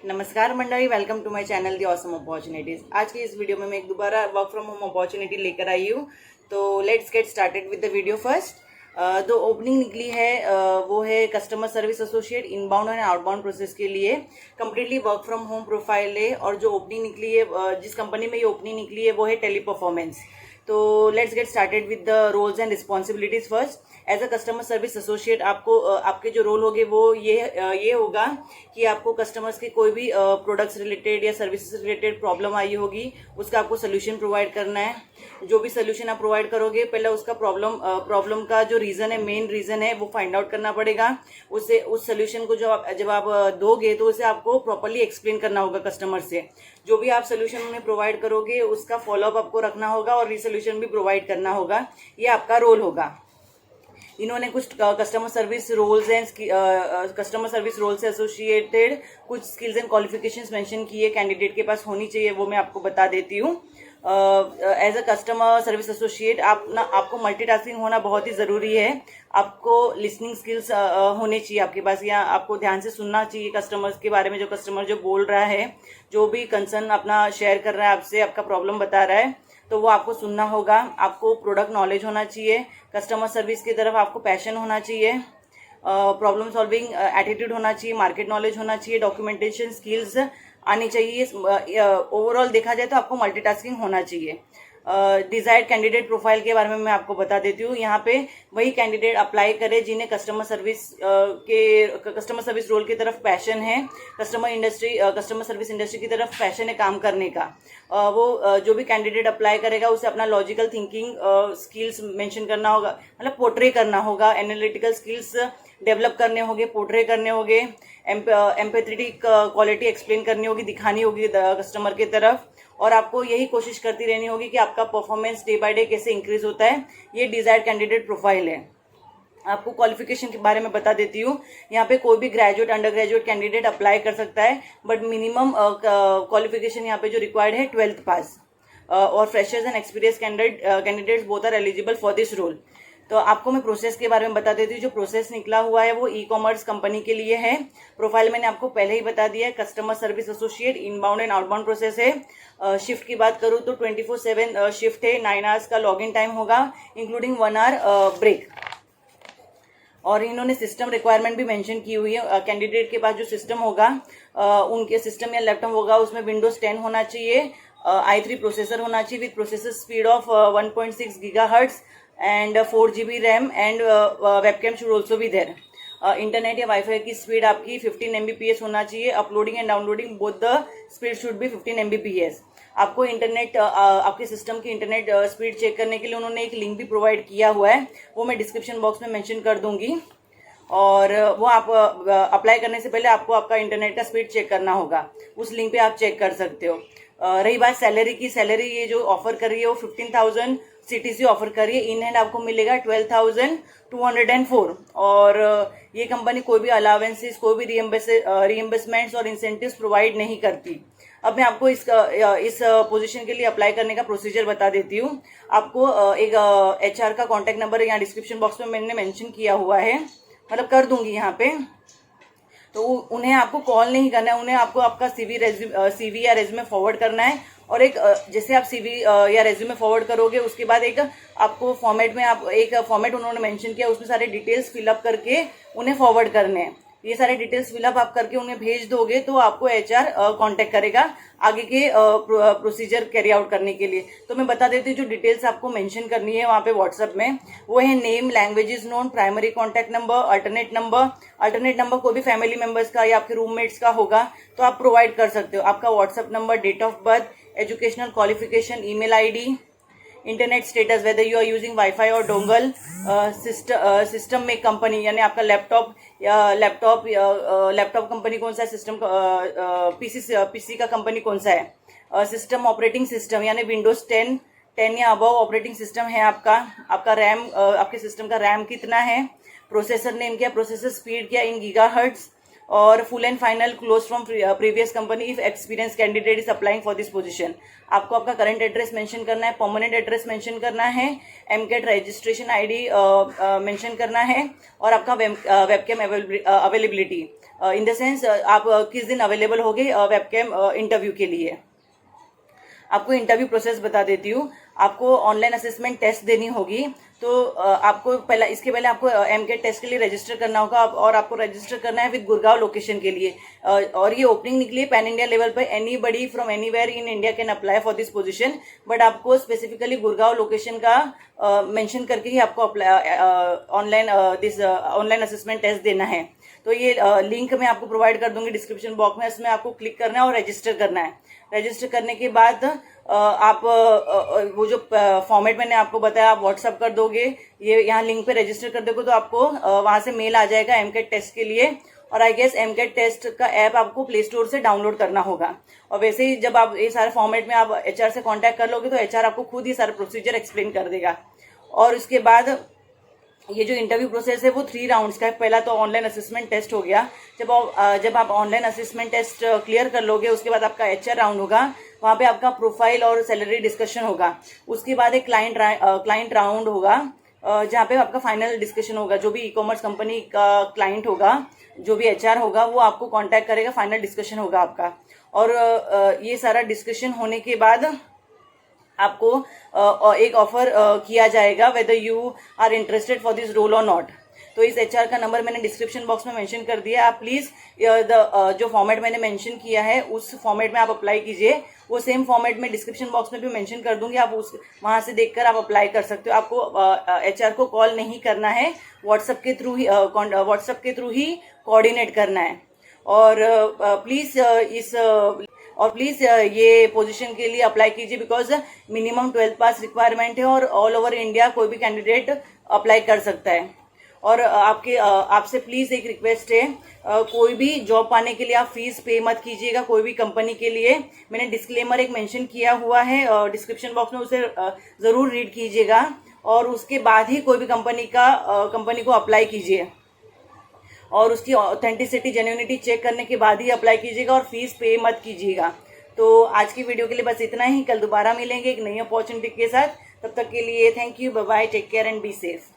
नमस्कार मंडली, welcome to my channel The Awesome Opportunities. आज की इस वीडियो में मैं एक दोबारा वर्क फ्रॉम होम अपॉर्चुनिटी लेकर आई हूँ। तो let's get started with the video first. जो ओपनिंग निकली है वो है customer service associate inbound and outbound process के लिए। Completely work from home profile है और जो ओपनिंग निकली है, जिस कंपनी में ये ओपनिंग निकली है वो है टेली परफॉर्मेंस। तो let's get started with the roles and responsibilities first. As a customer service associate आपको आपके जो रोल होंगे वो ये होगा कि आपको कस्टमर्स के कोई भी प्रोडक्ट्स रिलेटेड या सर्विसेज रिलेटेड प्रॉब्लम आई होगी उसका आपको सोल्यूशन प्रोवाइड करना है। जो भी सोल्यूशन आप प्रोवाइड करोगे पहले उसका प्रॉब्लम का जो रीजन है, मेन रीजन है, वो फाइंड आउट करना पड़ेगा। उससे उस सोल्यूशन को जब आप दोगे तो उसे आपको प्रॉपरली एक्सप्लेन करना होगा कस्टमर से। जो भी आप सोल्यूशन उन्हें प्रोवाइड करोगे उसका फॉलोअप आपको रखना होगा और रिसोल्यूशन भी प्रोवाइड करना होगा। ये आपका रोल होगा। इन्होंने कुछ customer service roles and customer service role से एसोसिएटेड कुछ स्किल्स एंड क्वालिफिकेशंस मेंशन किए कैंडिडेट के पास होनी चाहिए, वो मैं आपको बता देती हूँ। As a customer service associate आपको मल्टीटास्किंग होना बहुत ही ज़रूरी है। आपको लिसनिंग स्किल्स होने चाहिए आपके पास, या आपको ध्यान से सुनना चाहिए कस्टमर्स के बारे में। जो कस्टमर जो बोल रहा है, जो भी कंसर्न अपना शेयर कर रहा है आपसे, आपका प्रॉब्लम बता रहा है, तो वो आपको सुनना होगा। आपको प्रोडक्ट नॉलेज होना चाहिए, कस्टमर सर्विस की तरफ आपको पैशन होना चाहिए, प्रॉब्लम सॉल्विंग एटीट्यूड होना चाहिए, मार्केट नॉलेज होना चाहिए, डॉक्यूमेंटेशन स्किल्स आनी चाहिए। ओवरऑल देखा जाए तो आपको मल्टीटास्किंग होना चाहिए। डिजायर्ड कैंडिडेट प्रोफाइल के बारे में मैं आपको बता देती हूँ। यहाँ पे वही कैंडिडेट अप्लाई करे जिन्हें कस्टमर सर्विस रोल की तरफ पैशन है, कस्टमर सर्विस इंडस्ट्री की तरफ पैशन है काम करने का। वो जो भी कैंडिडेट अप्लाई करेगा उसे अपना लॉजिकल थिंकिंग स्किल्स मेंशन करना होगा, मतलब पोर्ट्रे करना होगा, एनालिटिकल स्किल्स डेवलप करने होंगे, पोर्ट्रे करने होंगे, एम्पैथेटिक क्वालिटी एक्सप्लेन करनी होगी, दिखानी होगी कस्टमर की तरफ। और आपको यही कोशिश करती रहनी होगी कि आपका परफॉर्मेंस डे बाय डे कैसे इंक्रीज होता है। ये डिजायर्ड कैंडिडेट प्रोफाइल है। आपको क्वालिफिकेशन के बारे में बता देती हूँ। यहाँ पे कोई भी graduate, under graduate candidate apply कर सकता है, बट मिनिमम क्वालिफिकेशन यहाँ पे जो रिक्वायर्ड है 12th पास। और freshers and experience candidates both are eligible for this role. तो आपको मैं प्रोसेस के बारे में बता देती हूँ। जो प्रोसेस निकला हुआ है वो ई कॉमर्स कंपनी के लिए है। प्रोफाइल मैंने आपको पहले ही बता दिया है, customer service associate inbound and outbound process है। शिफ्ट की बात करूँ तो 24/7 शिफ्ट है। 9 आवर्स का लॉग इन टाइम होगा, इंक्लूडिंग 1 आवर ब्रेक। और इन्होंने सिस्टम रिक्वायरमेंट भी मेंशन की हुई है। कैंडिडेट के पास जो सिस्टम होगा, उनके सिस्टम या लैपटॉप होगा उसमें विंडोज 10 होना चाहिए, i3 प्रोसेसर होना चाहिए with processor speed of 1.6 gigahertz and 4 GB RAM and webcam should also be there. Internet या वाईफाई की स्पीड आपकी 15 Mbps होना चाहिए। Uploading and downloading both the speed should be 15 Mbps। आपको इंटरनेट आपके सिस्टम की इंटरनेट स्पीड चेक करने के लिए उन्होंने एक लिंक भी प्रोवाइड किया हुआ है, वो मैं डिस्क्रिप्शन बॉक्स में मेंशन कर दूंगी। और वो आप अप्लाई करने से पहले आपको आपका इंटरनेट का स्पीड चेक करना होगा, उस लिंक पे आप चेक कर सकते हो। रही बात सैलरी की, सैलरी ये जो ऑफर कर रही है वो 15,000 CTC ऑफर कर रही है। इन हैंड आपको मिलेगा 12,204। और ये कंपनी कोई भी अलावेंसेस, कोई भी रीएम्बर्समेंट्स और इंसेंटिव्स प्रोवाइड नहीं करती। अब मैं आपको इस पोजीशन के लिए अप्लाई करने का प्रोसीजर बता देती हूँ। आपको एक HR का कॉन्टैक्ट नंबर यहाँ डिस्क्रिप्शन बॉक्स में मैंने मेंशन किया हुआ है, मतलब कर दूंगी यहाँ पे। तो उन्हें आपको कॉल नहीं करना है, उन्हें आपको आपका CV या रेज्यूमे फॉरवर्ड करना है। और एक जैसे आप CV या रेज्यूमे फॉरवर्ड करोगे उसके बाद एक आपको फॉर्मेट में एक फॉर्मेट उन्होंने मेंशन किया, उसमें सारे डिटेल्स फिलअप करके उन्हें फॉरवर्ड करने हैं। ये सारे डिटेल्स फिलअप आप करके उन्हें भेज दोगे तो आपको HR कांटेक्ट करेगा आगे के प्रोसीजर कैरी आउट करने के लिए। तो मैं बता देती हूँ जो डिटेल्स आपको मेंशन करनी है वहाँ पे व्हाट्सएप में, वो है name, languages known, primary contact number, alternate number कोई भी फैमिली मेंबर्स का या आपके रूममेट्स का होगा तो आप प्रोवाइड कर सकते हो। आपका WhatsApp number, date of birth, educational qualification, email ID, internet status, whether you are using WiFi or dongle, system में कंपनी यानी आपका लैपटॉप कंपनी कौन सा है, सिस्टम पीसी का कंपनी कौन सा है, सिस्टम ऑपरेटिंग सिस्टम यानी विंडोज 10 या अबव ऑपरेटिंग सिस्टम है आपका रैम, आपके सिस्टम का रैम कितना है, प्रोसेसर नेम क्या, प्रोसेसर स्पीड क्या इन गीगाहर्ट्ज, और full and final close from previous company if experience candidate is applying for this position. आपको आपका करंट एड्रेस मेंशन करना है, परमानेंट एड्रेस मेंशन करना है, MCAT रजिस्ट्रेशन ID मेंशन करना है, और आपका webcam availability. In the sense आप किस दिन अवेलेबल होगे वेबकैम इंटरव्यू के लिए। आपको इंटरव्यू प्रोसेस बता देती हूँ। आपको ऑनलाइन असेसमेंट टेस्ट देनी होगी, तो आपको पहला इसके पहले आपको एमकेट टेस्ट के लिए रजिस्टर करना होगा, और आपको रजिस्टर करना है विद गुड़गांव लोकेशन के लिए। और ये ओपनिंग निकली है पैन इंडिया लेवल पर, anybody from anywhere in India can apply for this position, but आपको स्पेसिफिकली गुड़गांव लोकेशन का मेंशन करके ही आपको ऑनलाइन असेसमेंट टेस्ट देना है। तो ये लिंक मैं आपको प्रोवाइड कर दूंगी डिस्क्रिप्शन बॉक्स में, इसमें आपको क्लिक करना है और रजिस्टर करना है। रजिस्टर करने के बाद आप वो जो फॉर्मेट मैंने आपको बताया आप व्हाट्सअप कर दोगे, ये यहाँ लिंक पे रजिस्टर कर दोगे तो आपको वहां से मेल आ जाएगा एमकेट टेस्ट के लिए। और आई गेस एमकेट टेस्ट का ऐप आपको प्ले स्टोर से डाउनलोड करना होगा। और वैसे ही जब आप ये सारे फॉर्मेट में आप एचआर से कांटेक्ट कर लोगे तो एचआर आपको खुद ही सारा प्रोसीजर एक्सप्लेन कर देगा। और उसके बाद ये जो इंटरव्यू प्रोसेस है वो 3 राउंड्स का है। पहला तो ऑनलाइन असेसमेंट टेस्ट हो गया। जब आप ऑनलाइन असेसमेंट टेस्ट क्लियर कर लोगे उसके बाद आपका एचआर राउंड होगा, वहां पे आपका प्रोफाइल और सैलरी डिस्कशन होगा। उसके बाद एक क्लाइंट राउंड होगा जहाँ पे आपका फाइनल डिस्कशन होगा। जो भी ई कॉमर्स कंपनी का क्लाइंट होगा, जो भी एचआर होगा वो आपको कांटेक्ट करेगा, फाइनल डिस्कशन होगा आपका। और ये सारा डिस्कशन होने के बाद आपको एक ऑफर किया जाएगा whether you are interested for this role or not. तो इस एचआर का नंबर मैंने डिस्क्रिप्शन बॉक्स में मेंशन कर दिया। आप प्लीज जो फॉर्मेट मैंने मेंशन किया है उस फॉर्मेट में आप अप्लाई कीजिए। वो सेम फॉर्मेट में डिस्क्रिप्शन बॉक्स में भी मेंशन कर दूंगी, आप उस वहां से देखकर आप अप्लाई कर सकते हो। आपको एचआर को कॉल नहीं करना है, व्हाट्सएप के थ्रू ही कोऑर्डिनेट करना है। और प्लीज ये पोजीशन के लिए अप्लाई कीजिए because minimum 12th pass requirement है और ऑल ओवर इंडिया कोई भी कैंडिडेट अप्लाई कर सकता है। और आपसे प्लीज एक रिक्वेस्ट है, कोई भी जॉब पाने के लिए आप फीस पे मत कीजिएगा कोई भी कंपनी के लिए। मैंने डिस्क्लेमर एक मेंशन किया हुआ है डिस्क्रिप्शन बॉक्स में, उसे जरूर रीड कीजिएगा और उसके बाद ही कोई भी कंपनी को अप्लाई कीजिए। और उसकी ऑथेंटिसिटी जेन्युइनिटी चेक करने के बाद ही अप्लाई कीजिएगा और फीस पे मत कीजिएगा। तो आज की वीडियो के लिए बस इतना ही। कल दोबारा मिलेंगे एक नई अपॉर्चुनिटी के साथ। तब तक के लिए thank you, bye bye, take care and be safe.